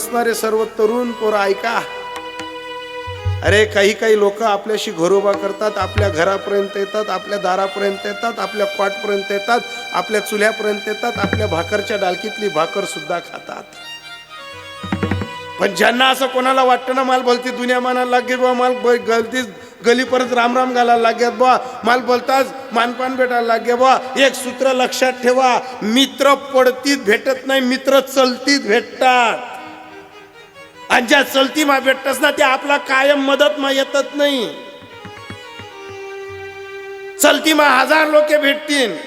बसणारे सर्व तरुण पोरं ऐका. अरे काही लोक आपल्याशी घरोबा करतात, आपल्या घरापर्यंत येतात, आपल्या दारापर्यंत येतात, आपल्या कॉटपर्यंत येतात, आपल्या चुल्यापर्यंत येतात, आपल्या भाकरच्या डालकीतली भाकर सुद्धा खातात. पण ज्यांना असं कोणाला वाटतं ना, माल बोलती दुनिया मानाला लागे बा, माल गलती गली परत राम राम घालायला लागेल बा, माल बोलताच मानपान भेटायला लागे बा, एक सूत्र लक्षात ठेवा, मित्र पडतीत भेटत नाही, मित्र चलतीत भेटतात. आणि ज्या चलती मा भेटतस ना, ते आपला कायम मदत मा येतच नाही. चलती मा 1000 लोक भेटतील,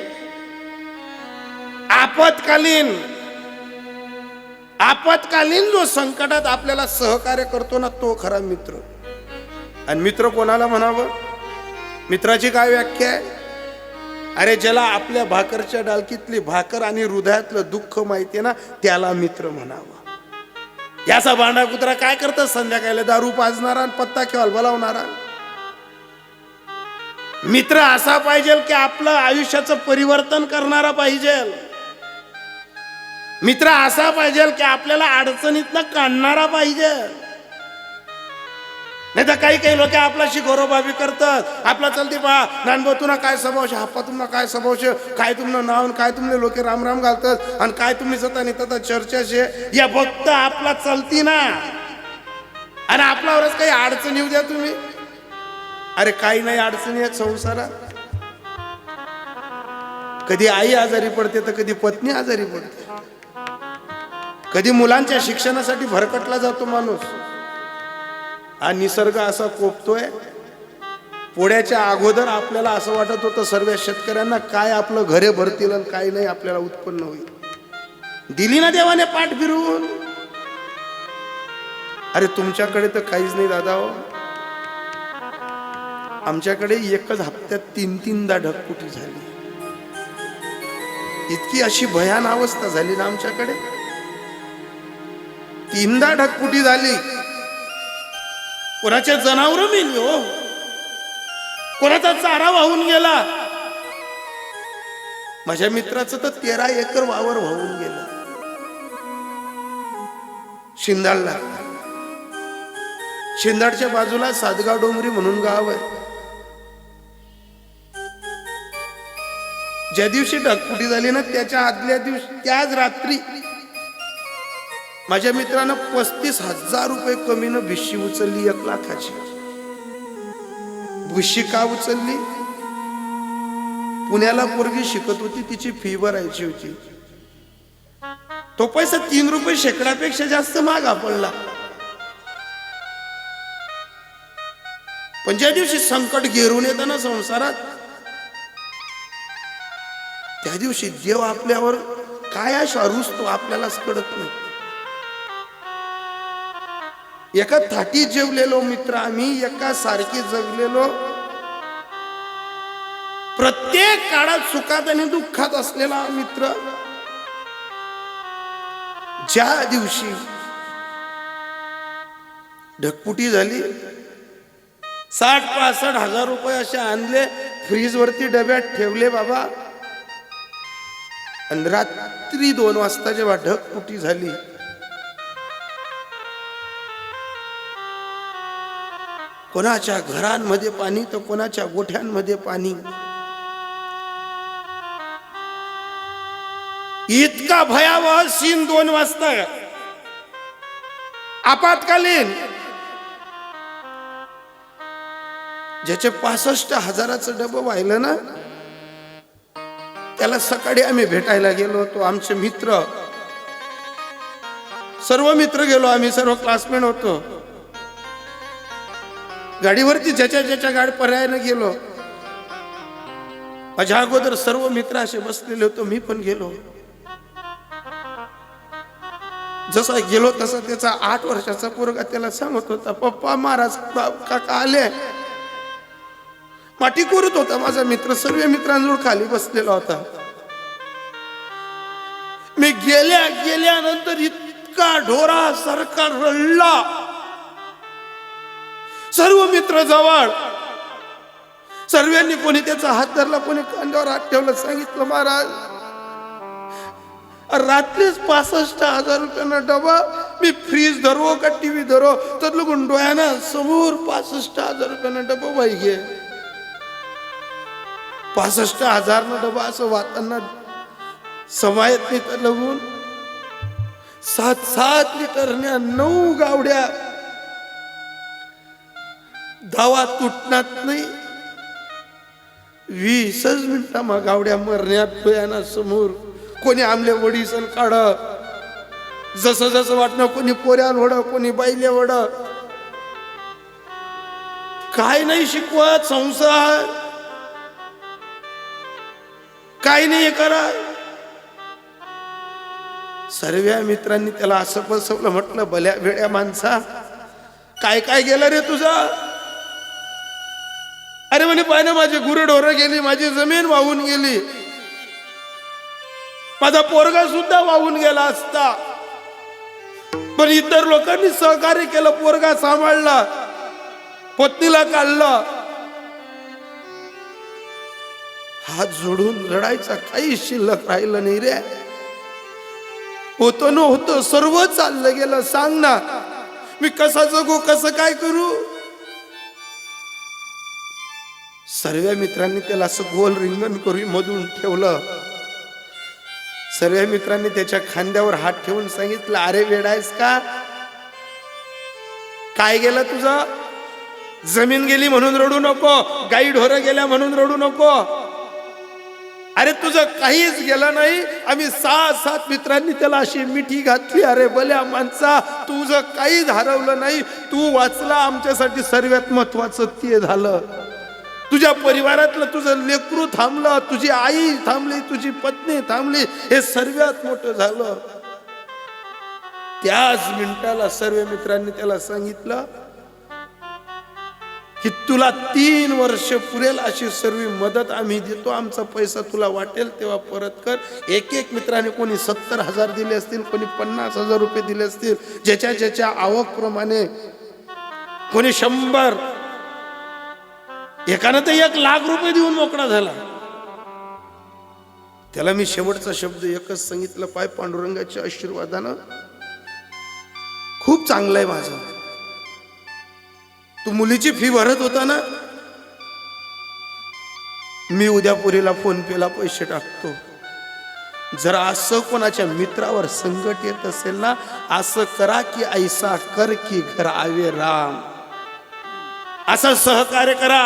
आपत्कालीन जो संकटात आपल्याला सहकार्य करतो ना, तो खरा मित्र. आणि मित्र कोणाला म्हणावं? मित्राची काय व्याख्या आहे? अरे ज्याला आपल्या भाकरच्या डालकीतली भाकर आणि हृदयातलं दुःख माहितीये ना, त्याला मित्र म्हणावं. याचा भांडा कुत्रा काय करतात? संध्याकाळी दारू पाजणारा आणि पत्ता खेळायला बोलावणारा. मित्र असा पाहिजे की आपलं आयुष्याचं परिवर्तन करणारा पाहिजे. मित्र असा पाहिजे की आपल्याला अडचणीतनं काढणारा पाहिजे. नाही तर काही लोक आपल्याशी गौरवभावी करतात. आपला चलती पहा नानभाऊ तुला काय स्वभावशे, हाप्पा तुम्हाला काय स्वभावशे, काय तुमनं नाव, काय तुमले लोक राम राम घालतात आणि काय तुम्ही जाता नेता चर्चाशे. या फक्त आपला चलती ना, आणि आपल्यावरच काही अडचण येऊ द्या तुम्ही. अरे काही नाही अडचणी आहेत संसारात. कधी आई आजारी पडते तर कधी पत्नी आजारी पडते, कधी मुलांच्या शिक्षणासाठी भरकटला जातो माणूस. हा निसर्ग असा कोपतोय. पोळ्याच्या अगोदर आपल्याला असं वाटत होतं सर्व शेतकऱ्यांना काय आपलं घरे भरतील आणि काय नाही आपल्याला उत्पन्न होईल. दिली ना देवाने पाठ फिरवून. अरे तुमच्याकडे तर काहीच नाही दादा हो. आमच्याकडे एकच हप्त्यात 3-3दा ढगफुटी झाली. इतकी अशी भयान अवस्था झाली ना आमच्याकडे. 3दा ढगफुटी झाली. कोणाच्या जनावर मेली हो, कोणाचा चारा वाहून गेला. माझ्या मित्राचं तर 13 एकर वावर वाहून गेलं शिंदाळला. शिंदाडच्या बाजूला सातगाव डोंगरी म्हणून गाव आहे. ज्या दिवशी ढगफुटी झाली ना, त्याच्या आदल्या दिवशी त्याच रात्री माझ्या मित्रानं 35,000 रुपये कमीनं भिशी उचलली 1 लाखाची. भिशी का उचलली? पुण्याला पोरगी शिकत होती, तिची फी भरायची होती. तो पैसा 3 रुपये शेकडापेक्षा जास्त महागा पडला. पण ज्या दिवशी संकट घेरून येतं ना संसारात, त्या दिवशी देव आपल्यावर काय अशा रुसतो आपल्यालाच कळत नाही. एका थाटी जेवलेलो मित्र आम्ही, एका सारखी जगलेलो, प्रत्येक काळात सुखात आणि दुःखात असलेला मित्र, ज्या दिवशी ढगफुटी झाली 60-65 हजार रुपये असे आणले, फ्रीज वरती डब्यात ठेवले बाबा. आणि रात्री 2 वाजता जेव्हा ढगफुटी झाली, कोणाच्या घरांमध्ये पाणी तर कोणाच्या गोठ्यांमध्ये पाणी. इतका भयावह सीन 2 वाजता. आपत्कालीन. ज्याचे 65,000चं डबं वाहिलं ना, त्याला सकाळी आम्ही भेटायला गेलो होतो. आमचे मित्र, सर्व मित्र गेलो आम्ही, सर्व क्लासमेट होतो. गाडीवरती ज्याच्या गाडी पर्यायानं गेलो. माझ्या अगोदर सर्व मित्र असे बसलेले होतो, मी पण गेलो. जसा गेलो तसा त्याचा 8 वर्षाचा पोरगा त्याला सांगत होता, पप्पा महाराज काका आले. माटी करत होता माझा मित्र, सर्व मित्रांजवळ खाली बसलेला होता. मी गेल्यानंतर इतका ढोरासारखा रडला. सर्व मित्र जवळ, सर्वांनी कोणी त्याचा हात धरला, कोणी खांद्यावर हात ठेवला. सांगितलं महाराज रात्रीच 65,000 रुपयानं डबा मी फ्रीज धरो का टीव्ही धरो तर लोक डोळ्याना समोर 65,000 रुपयानं डबा बाई घे 65,000 न डबा असं वातांना समायत नाही तर लगून 7-7 लिटरने 9 गावड्या धावा तुटणार नाही 20 मिनिटा मग गावड्या मरण्यात डोळ्याना समोर कोणी आमले वडी सण काढ जसं जसं वाटणं कोणी पोऱ्याल वड कोणी बाईले वड काय नाही शिकवत संसार काय नाही करा सर्व मित्रांनी त्याला असं बसवलं म्हटलं भल्या वेड्या माणसा काय काय गेलं रे तुझा अरे म्हणे पाहिजे माझी गुरेढोरं गेली माझी जमीन वाहून गेली माझा पोरगा सुद्धा वाहून गेला असता पण इतर लोकांनी सहकार्य केलं पोरगा सांभाळला पत्नीला काढलं हात जोडून रडायचा काही शिल्लक राहिलं नाही रे होतं न होतं सर्व चाललं गेलं सांग ना मी कसा जगू कसं काय करू सर्व मित्रांनी त्याला असं गोल रिंगण करून मधून ठेवलं सर्व मित्रांनी त्याच्या खांद्यावर हात ठेवून सांगितलं अरे वेडायस का काय गेलं तुझं जमीन गेली म्हणून रडू नको गाई ढोरं गेल्या म्हणून रडू नको अरे तुझं काहीच गेलं नाही आम्ही 6-7 मित्रांनी त्याला अशी मिठी घातली अरे भल्या माणसा तुझं काहीच हरवलं नाही तू वाचला आमच्यासाठी सर्वात महत्वाचं ते झालं तुझ्या परिवारातलं तुझं लेकरू थांबलं तुझी आई थांबली तुझी पत्नी थांबली हे सर्वात मोठं झालं त्याच मिनिटाला सर्व मित्रांनी त्याला सांगितलं की तुला 3 वर्ष पुरेल अशी सर्व मदत आम्ही देतो आमचा पैसा तुला वाटेल तेव्हा परत कर एक मित्राने कोणी 70,000 दिले असतील कोणी 50,000 रुपये दिले असतील ज्याच्या ज्याच्या आवक प्रमाणे कोणी 100 एकानं तर 1,00,000 रुपये देऊन मोकळा झाला त्याला मी शेवटचा शब्द एकच सांगितलं पाय पांडुरंगाच्या आशीर्वादानं खूप चांगलं आहे माझं तू मुलीची फी भरत होता ना मी उद्या पुरीला फोन पेला पैसे टाकतो जर असं कोणाच्या मित्रावर संकट येत असेल ना असं करा की ऐसा कर की घर आवे राम असं सहकार्य करा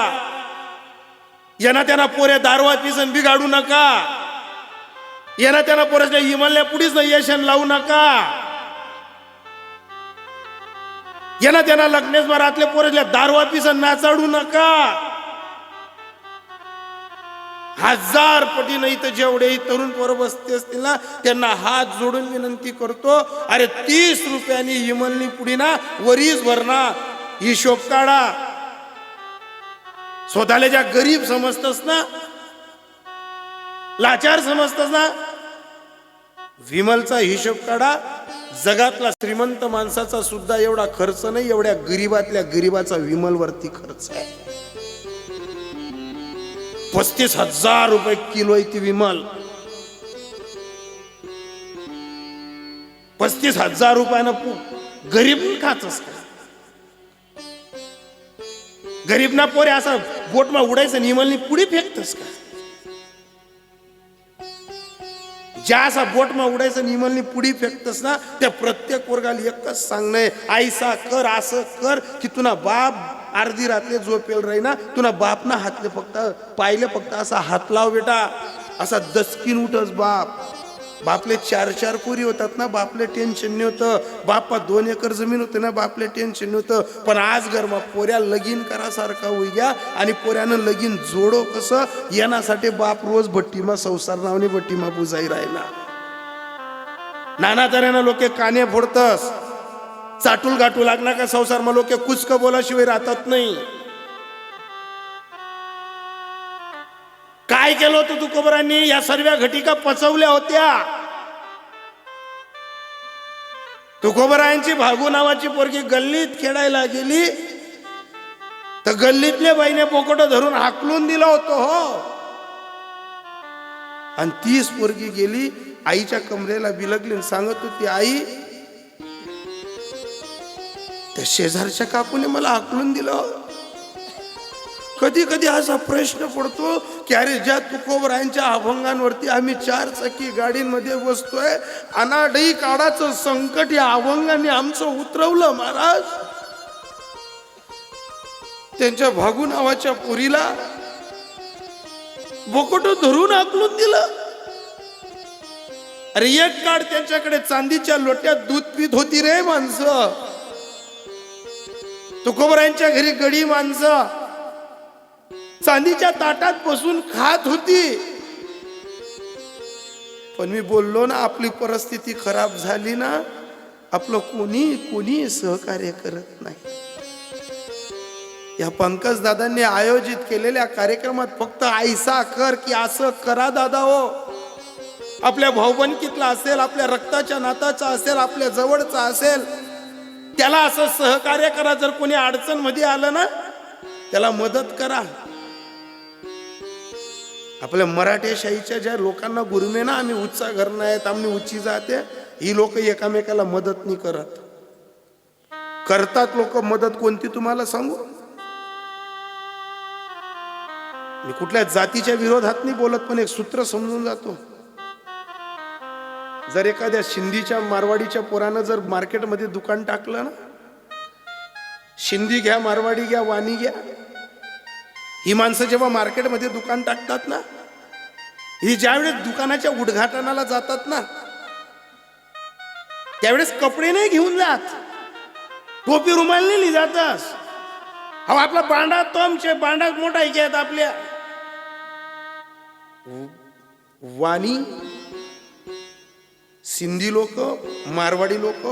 यांना त्यांना पोऱ्या दारवा पिसन बिघाडू नका यांना त्यांना पोऱ्याच्या इमलल्या पुढीच नाही यशन लावू नका यांना त्यांना लग्नेच रातल्या पोऱ्याच्या दारवा पिसन नाचाडू नका 1000 पटी नाही तर जेवढे तरुण पोरं बसते असतील ना त्यांना हात जोडून विनंती करतो अरे 30 रुपयांनी इमलनी पुढी ना वरीस भरणा हिशोब काढा स्वतःला ज्या गरीब समजतस ना लाचार समजतस ना विमलचा हिशोब काढा जगातला श्रीमंत माणसाचा सुद्धा एवढा खर्च नाही एवढ्या गरीबातल्या गरीबाचा विमलवरती खर्च आहे 35,000 रुपये किलो आहे ती विमल 35,000 रुपयानं गरीब खातस का गरीब ना पोरे असा बोटमा उडायचं निमलनी पुढे फेकतस का ज्या असा बोटमा उडायचं निमलनी पुढे फेकतस ना त्या प्रत्येक वर्गाला एकच सांगणं आईसा कर असं कर की तुना बाप अर्धी रात्री झोपेल राही ना तुना बाप ना हातले फक्त पाहिले फक्त असा हात लाव बेटा असा दसकीन उठस बापले 4-4 पोरी होतात ना बापले टेन्शन नाही होतं बापा 2 एकर जमीन होते ना बापले टेन्शन नाही होतं पण आज गरमा पोऱ्या लगीन करासारखा होई गया आणि पोऱ्यानं लगीन जोडो कसं येण्यासाठी बाप रोज भट्टीमा संसार नावने भट्टीमा बुजाई राहिला नाना तऱ्हेनं लोके काने फोडतस चाटूल गाठू लागणार का संसार मग लोके कुचक बोलाशिवाय राहतात नाही काय केलं होतं तुकोबरांनी या सर्व घटिका पचवल्या होत्या तुकोबरायांची भागू नावाची पोरगी गल्लीत खेळायला गेली तर गल्लीतले बाईने पोकट धरून हाकलून दिला होतो हो आणि 30 पोरगी गेली आईच्या कमरेला बिलगली सांगत होती आई त्या शेजारच्या काकूने मला हाकलून दिलं. कधी कधी असा प्रश्न पडतो की अरे ज्या तुकोबरायांच्या अभंगांवरती आम्ही 4 चाकी गाडींमध्ये बसतोय, अनाडई काळाचं संकट या अभंगाने आमचं उतरवलं महाराज. त्यांच्या भागू नावाच्या पुरीला बोकोट धरून हाकलून दिलं. अरे एक काळ त्यांच्याकडे चांदीच्या लोट्यात दूध पीत होती रे माणसं. तुकोबरायांच्या घरी गडी माणसं चांदीच्या ताटात बसून खात होती. पण मी बोललो ना, आपली परिस्थिती खराब झाली ना, आपलं कोणी सहकार्य करत नाही. या पंकज दादांनी आयोजित केलेल्या कार्यक्रमात फक्त ऐसा कर की असं करा दादा हो. आपल्या भाऊबंदकीतला असेल, आपल्या रक्ताच्या नाताचा असेल, आपल्या जवळचा असेल, त्याला असं सहकार्य करा. जर कोणी अडचण मध्ये आलं ना, त्याला मदत करा. आपल्या मराठेशाहीच्या ज्या लोकांना गुरुमे ना, आम्ही उच्चा घर नाहीत, आम्ही उच्ची जाते, ही लोक एकामेकाला मदत नाही करत. करतात लोक मदत कोणती तुम्हाला सांगू. मी कुठल्या जातीच्या विरोधात नाही बोलत, पण एक सूत्र समजून जातो. जर एखाद्या शिंदीच्या मारवाडीच्या पोरानं जर मार्केटमध्ये दुकान टाकलं ना, शिंदी घ्या, मारवाडी घ्या, वाणी घ्या, ही माणसं जेव्हा मार्केटमध्ये दुकान टाकतात ना, ही ज्यावेळेस दुकानाच्या उद्घाटनाला जातात ना, त्यावेळेस कपडे नाही घेऊन जात, टोपी रुमाल नाही जातस. हा आपला बांडा तोमचे बांडा मोठा घ्यात. आपल्या वाणी सिंधी लोक, मारवाडी लोक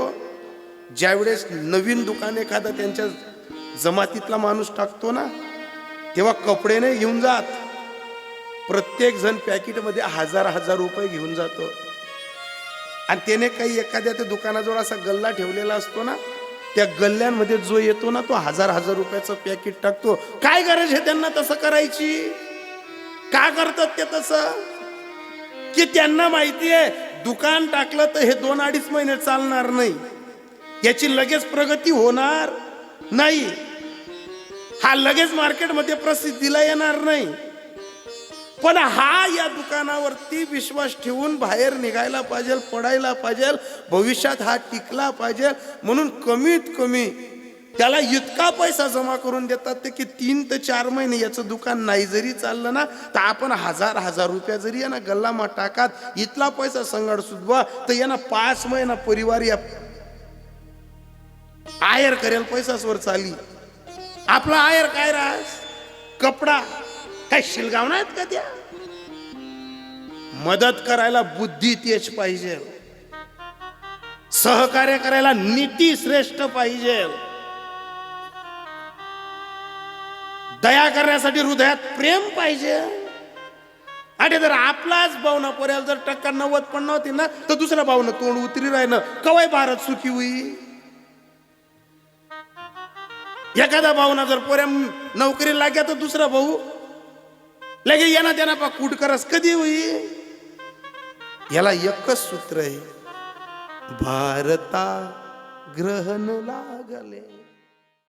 ज्यावेळेस नवीन दुकान एखादा त्यांच्या जमातीतला माणूस टाकतो ना, तेव्हा कपडे नाही घेऊन जात. प्रत्येक जण पॅकेटमध्ये 1000 रुपये घेऊन जातो. आणि त्याने काही एखाद्या त्या दुकानाजवळ असा गल्ला ठेवलेला असतो ना, त्या गल्ल्यांमध्ये जो येतो ना, तो 1000 रुपयाचं पॅकेट टाकतो. काय गरज आहे त्यांना तसं करायची? का करतात ते तसं? की त्यांना माहिती आहे दुकान टाकलं तर हे 2-2.5 महिने चालणार नाही, याची लगेच प्रगती होणार नाही, हा लगेच मार्केटमध्ये प्रसिद्धीला येणार नाही. पण हा या दुकानावरती विश्वास ठेवून बाहेर निघायला पाहिजे, पडायला पाहिजे, भविष्यात हा टिकला पाहिजे. म्हणून कमीत कमी त्याला इतका पैसा जमा करून देतात ते की 3 ते 4 महिने याचं दुकान नाही जरी चाललं ना, तर आपण 1000 रुपया जरी यांना गल्लामा टाकात इथला पैसा संगड सुद्धा, तर यांना 5 महिना परिवार या आयर करेल पैसासवर चाली. आपला आयर काय राहस? कपडा काय शिलगाव नाहीत का त्या? मदत करायला बुद्धी तेच पाहिजे, सहकार्य करायला नीती श्रेष्ठ पाहिजे, दया करण्यासाठी हृदयात प्रेम पाहिजे. आणि जर आपलाच भावना पोऱ्याला जर टक्का 90 पण नव्हती ना, तर दुसऱ्या भावना तोंड उतरी राहिलं कवाय भारत सुखी होई. एखादा भावना जर पोऱ्या नोकरी लाग्या तर दुसरा भाऊ लगे येणा त्यांना पा कूट करस कधी होई. याला एकच सूत्र आहे, भारता ग्रहण लागले.